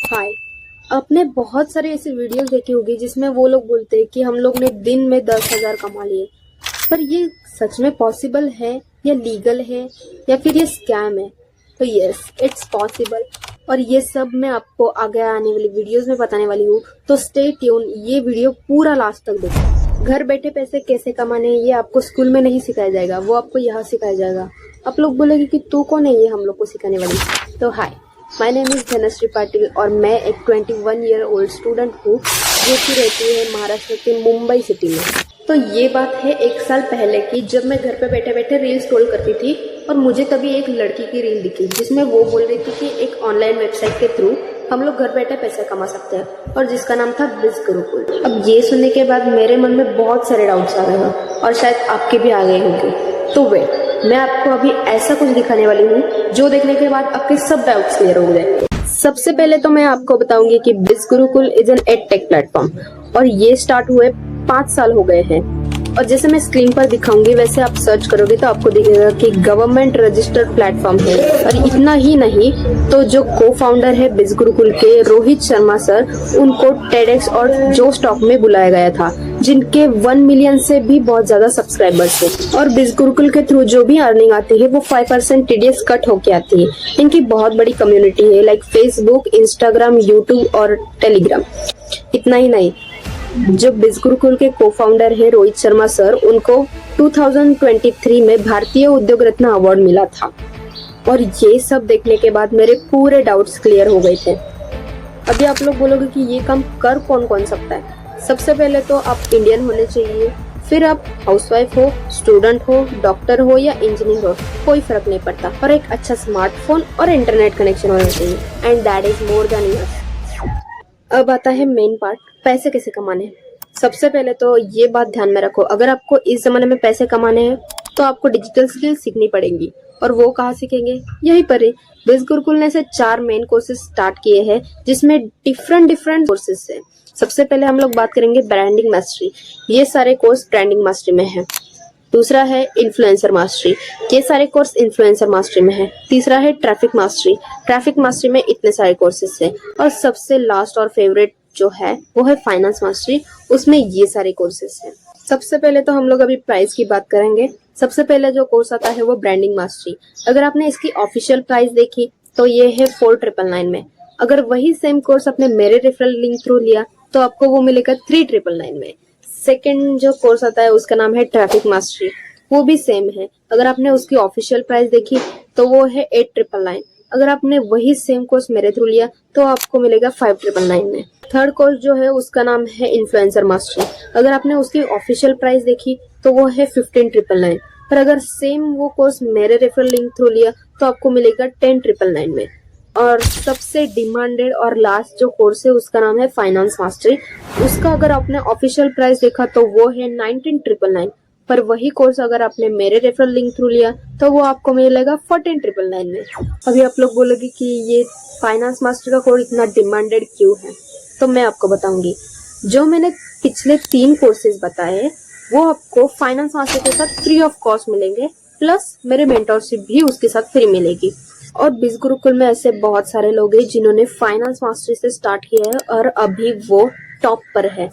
हाय। आपने बहुत सारे ऐसे वीडियोस देखे होंगे जिसमें वो लोग बोलते हैं कि हम लोग ने दिन में 10,000 कमा लिए। पर ये सच में पॉसिबल है या लीगल है या फिर ये स्कैम है? तो यस, इट्स पॉसिबल। और ये सब मैं आपको आगे आने वाली वीडियोस में बताने वाली हूँ। तो स्टे ट्यून, ये वीडियो पूरा लास्ट तक देखो। घर बैठे पैसे कैसे कमाने ये आपको स्कूल में नहीं सिखाया जाएगा, वो आपको यहाँ सिखाया जाएगा। आप लोग बोलेंगे कि तू कौन है ये हम लोग को सिखाने वाली? तो hi, my name is Dhanashree Patil और मैं एक 21 ईयर ओल्ड स्टूडेंट हूँ जो कि रहती है महाराष्ट्र के मुंबई सिटी में। तो ये बात है 1 साल पहले की, जब मैं घर पे बैठे बैठे रील स्क्रॉल करती थी और मुझे तभी एक लड़की की रील दिखी जिसमें वो बोल रही थी कि एक ऑनलाइन वेबसाइट के थ्रू हम लोग घर बैठे पैसे कमा सकते हैं और जिसका नाम था बिज गुरुकुल। अब ये सुनने के बाद मेरे मन में बहुत सारे डाउट्स आ गए हैं और शायद आपके भी आ गए होंगे। तो मैं आपको अभी ऐसा कुछ दिखाने वाली हूँ जो देखने के बाद आपके सब डाउट्स क्लियर हो जाएंगे। सबसे पहले तो मैं आपको बताऊंगी कि बिज Gurukul is an ed tech platform और ये स्टार्ट हुए 5 साल हो गए हैं। और जैसे मैं स्क्रीन पर दिखाऊंगी वैसे आप सर्च करोगे तो आपको दिखेगा कि गवर्नमेंट रजिस्टर्ड प्लेटफॉर्म है। और इतना ही नहीं, तो जो को फाउंडर है बिज गुरुकुल के, रोहित शर्मा सर, उनको टेडेक्स और जो स्टॉक में बुलाया गया था, जिनके 1 मिलियन से भी बहुत ज्यादा सब्सक्राइबर्स थे। और बिज गुरुकुल के थ्रू जो भी अर्निंग आती है वो 5% टीडीएस कट होके आती है। इनकी बहुत बड़ी कम्युनिटी है, लाइक फेसबुक, इंस्टाग्राम, यूट्यूब और टेलीग्राम। इतना ही नहीं, जो बिज गुरुकुल के को फाउंडर है रोहित शर्मा सर, उनको 2023 में भारतीय उद्योग रत्न अवार्ड मिला था। और ये सब देखने के बाद मेरे पूरे डाउट्स क्लियर हो गए थे। अभी आप लोग बोलोगे कि ये काम कर कौन कौन सकता है? सबसे पहले तो आप इंडियन होने चाहिए, फिर आप हाउसवाइफ हो, स्टूडेंट हो, डॉक्टर हो या इंजीनियर हो, कोई फर्क नहीं पड़ता। और एक अच्छा स्मार्टफोन और इंटरनेट कनेक्शन होना चाहिए, and that is more than enough. अब आता है मेन पार्ट, पैसे कैसे कमाने हैं। सबसे पहले तो ये बात ध्यान में रखो, अगर आपको इस जमाने में पैसे कमाने हैं तो आपको डिजिटल स्किल सीखनी पड़ेंगी। और वो कहाँ सीखेंगे? यहीं पर ही। बिज गुरुकुल ने से 4 मेन कोर्सेज स्टार्ट किए हैं जिसमें डिफरेंट कोर्सेज है। सबसे पहले हम लोग बात करेंगे ब्रांडिंग मास्टरी। ये सारे कोर्स ब्रांडिंग मास्टरी में है। दूसरा है इन्फ्लुएंसर मास्टरी, ये सारे कोर्स इन्फ्लुएंसर मास्टरी में है। तीसरा है ट्रैफिक मास्टरी, ट्रैफिक मास्टरी में इतने सारे कोर्सेज है। और सबसे लास्ट और फेवरेट जो है वो है फाइनेंस मास्टरी, उसमें ये सारे कोर्सेज हैं। सबसे पहले तो हम लोग अभी प्राइस की बात करेंगे। सबसे पहले जो कोर्स आता है वो ब्रांडिंग मास्टरी। अगर आपने इसकी ऑफिशियल प्राइस देखी तो ये है 4,999 में। अगर वही सेम कोर्स आपने मेरे रेफरल लिंक थ्रू लिया तो आपको वो मिलेगा 3,999 में। सेकेंड जो कोर्स आता है उसका नाम है ट्रैफिक मास्टरी, वो भी सेम है। अगर आपने उसकी ऑफिशियल प्राइस देखी तो वो है 8,999। अगर आपने वही सेम कोर्स मेरे थ्रू लिया तो आपको मिलेगा 5,999 में। थर्ड कोर्स जो है उसका नाम है इन्फ्लुएंसर मास्टरी। अगर आपने उसकी ऑफिशियल प्राइस देखी तो वो है 15,999। पर अगर सेम वो कोर्स मेरे रेफरल लिंक थ्रू लिया तो आपको मिलेगा 10,999 में। और सबसे डिमांडेड और लास्ट जो कोर्स है उसका नाम है फाइनेंस मास्टरी। उसका अगर आपने ऑफिशियल प्राइस देखा तो वो है 19,999। पर वही कोर्स अगर आपने मेरे रेफरल लिंक थ्रू लिया तो वो आपको मिलेगा 14,999 में। अभी आप लोग बोलोगे कि ये फाइनेंस मास्टर का कोर्स इतना डिमांडेड क्यों है, तो मैं आपको बताऊंगी। जो मैंने पिछले 3 कोर्सेज बताए वो आपको फाइनेंस मास्टर के साथ फ्री ऑफ कॉस्ट मिलेंगे, प्लस मेरे मेंटरशिप भी उसके साथ फ्री मिलेगी। और बिज गुरुकुल में ऐसे बहुत सारे लोग हैं जिन्होंने फाइनेंस मास्टरी से स्टार्ट किया है और अभी वो टॉप पर है।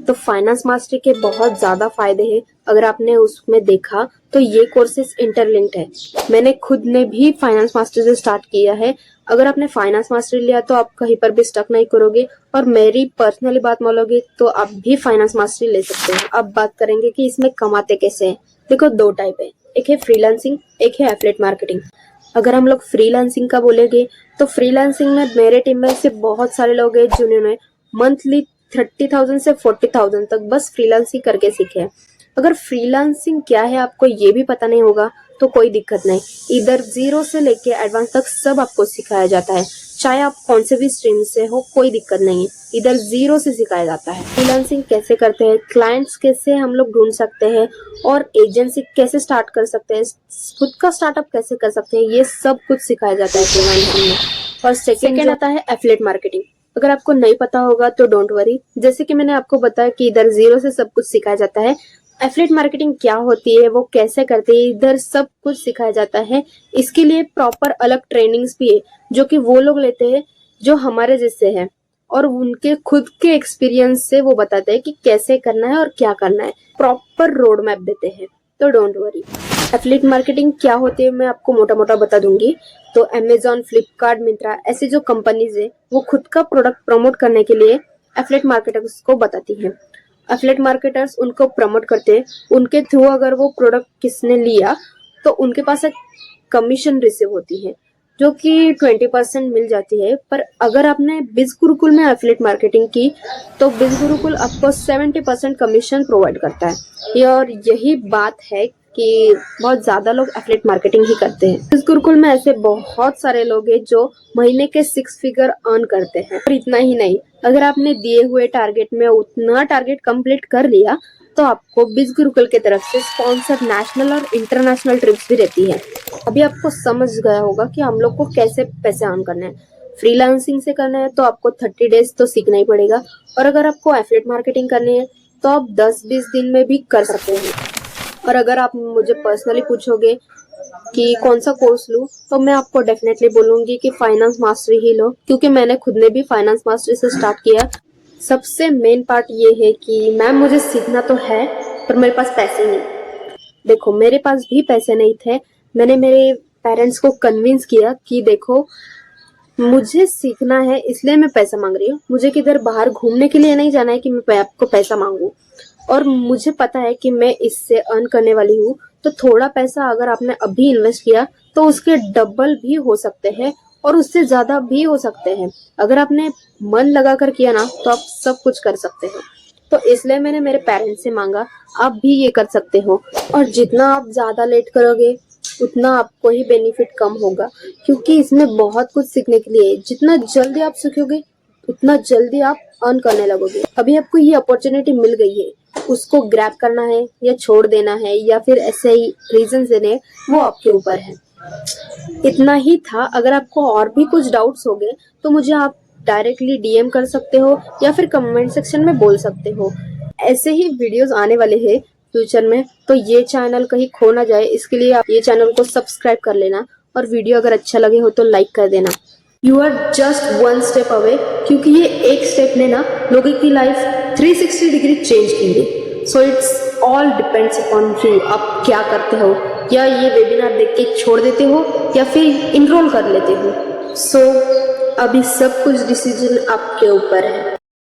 तो फाइनेंस मास्टरी के बहुत ज्यादा फायदे हैं। अगर आपने उसमें देखा तो ये कोर्सेज इंटरलिंक्ड है। मैंने खुद ने भी फाइनेंस मास्टरी से स्टार्ट किया है। अगर आपने फाइनेंस मास्टरी लिया तो आप कहीं पर भी स्टक नहीं करोगे। और मेरी पर्सनली बात मानोगे तो आप भी फाइनेंस मास्टरी ले सकते हैं। अब बात करेंगे कि इसमें कमाते कैसे हैं। देखो, 2 टाइप है, एक है फ्रीलांसिंग, एक है एफिलिएट मार्केटिंग। अगर हम लोग फ्रीलांसिंग का बोलेंगे तो फ्रीलांसिंग में मेरे टीम में से बहुत सारे लोग हैं जिन्होंने मंथली 30,000 से 40,000 तक बस फ्रीलांसिंग करके सीखे हैं। अगर फ्रीलांसिंग क्या है आपको ये भी पता नहीं होगा तो कोई दिक्कत नहीं, इधर 0 से लेके एडवांस तक सब आपको सिखाया जाता है। चाहे आप कौन से भी स्ट्रीम से हो, कोई दिक्कत नहीं है, इधर 0 से सिखाया जाता है। फ्रीलांसिंग कैसे करते हैं, क्लाइंट्स कैसे हम लोग ढूंढ सकते हैं, और एजेंसी कैसे स्टार्ट कर सकते हैं, खुद का स्टार्टअप कैसे कर सकते हैं, ये सब कुछ सिखाया जाता है फ्रीलांसिंग में। और सेकेंड आता है एफिलिएट मार्केटिंग। अगर आपको नहीं पता होगा तो डोंट वरी, जैसे कि मैंने आपको बताया कि इधर 0 से सब कुछ सिखाया जाता है। एफिलिएट मार्केटिंग क्या होती है, वो कैसे करते हैं, इधर सब कुछ सिखाया जाता है। इसके लिए प्रॉपर अलग ट्रेनिंग्स भी है जो कि वो लोग लेते हैं जो हमारे जैसे हैं और उनके खुद के एक्सपीरियंस से वो बताते हैं कि कैसे करना है और क्या करना है, प्रॉपर रोड मैप देते हैं। तो डोंट वरी। एफिलिएट मार्केटिंग क्या होती है मैं आपको मोटा मोटा बता दूंगी। तो अमेजॉन, फ्लिपकार्ट, मिंत्रा ऐसी जो कंपनीज है वो खुद का प्रोडक्ट प्रमोट करने के लिए एफिलिएट मार्केटर्स को बताती है। एफिलिएट मार्केटर्स उनको प्रमोट करते हैं, उनके थ्रू अगर वो प्रोडक्ट किसने लिया तो उनके पास एक कमीशन रिसीव होती है जो कि 20% मिल जाती है। पर अगर आपने बिज गुरुकुल में एफिलिएट मार्केटिंग की तो बिज गुरुकुल आपको 70% कमीशन प्रोवाइड करता है। और यही बात है कि बहुत ज्यादा लोग एफिलिएट मार्केटिंग ही करते हैं। बिज गुरुकुल में ऐसे बहुत सारे लोग हैं जो महीने के 6 फिगर अर्न करते हैं। और इतना ही नहीं, अगर आपने दिए हुए टारगेट में उतना टारगेट कंप्लीट कर लिया तो आपको बिज गुरुकुल की तरफ से स्पॉन्सर नेशनल और इंटरनेशनल ट्रिप्स भी रहती है। अभी आपको समझ गया होगा कि हम लोग को कैसे पैसे अर्न करने हैं। फ्रीलांसिंग से करना है तो आपको 30 डेज तो सीखना ही पड़ेगा, और अगर आपको एफिलिएट मार्केटिंग करनी है तो आप 10-20 दिन में भी कर सकते हैं। और अगर आप मुझे पर्सनली पूछोगे कि कौन सा कोर्स लूं, तो मैं आपको डेफिनेटली बोलूंगी कि फाइनेंस मास्टरी ही लो, क्योंकि मैंने खुद ने भी फाइनेंस मास्टरी से स्टार्ट किया। सबसे मेन पार्ट ये है कि मैम मुझे सीखना तो है पर मेरे पास पैसे नहीं। देखो मेरे पास भी पैसे नहीं थे, मैंने मेरे पेरेंट्स को कन्विंस किया कि देखो मुझे सीखना है इसलिए मैं पैसा मांग रही हूँ, मुझे किधर बाहर घूमने के लिए नहीं जाना है कि मैं आपको पैसा मांगू। और मुझे पता है कि मैं इससे अर्न करने वाली हूँ, तो थोड़ा पैसा अगर आपने अभी इन्वेस्ट किया तो उसके डबल भी हो सकते हैं और उससे ज्यादा भी हो सकते हैं। अगर आपने मन लगा कर किया ना तो आप सब कुछ कर सकते हैं। तो इसलिए मैंने मेरे पेरेंट्स से मांगा, आप भी ये कर सकते हो। और जितना आप ज्यादा लेट करोगे उतना आपको ही बेनिफिट कम होगा, क्योंकि इसमें बहुत कुछ सीखने के लिए है। जितना जल्दी आप सीखोगे उतना जल्दी आप अर्न करने लगोगे। अभी आपको ये अपॉर्चुनिटी मिल गई है, उसको ग्रैब करना है या छोड़ देना है या फिर ऐसे ही रीजन देने, वो आपके ऊपर है। इतना ही था। अगर आपको और भी कुछ डाउट्स हो गए तो मुझे आप डायरेक्टली डीएम कर सकते हो या फिर कमेंट सेक्शन में बोल सकते हो। ऐसे ही वीडियोस आने वाले हैं फ्यूचर में, तो ये चैनल कहीं खो ना जाए इसके लिए आप ये चैनल को सब्सक्राइब कर लेना, और वीडियो अगर अच्छा लगे हो तो लाइक कर देना। You are just one step away, क्योंकि ये एक स्टेप ने ना लोगों की लाइफ 360 डिग्री चेंज की है। So it's all depends upon you, आप क्या करते हो, या ये वेबिनार देख के छोड़ देते हो या फिर इनरोल कर लेते हो। सो अभी सब कुछ डिसीजन आपके ऊपर है।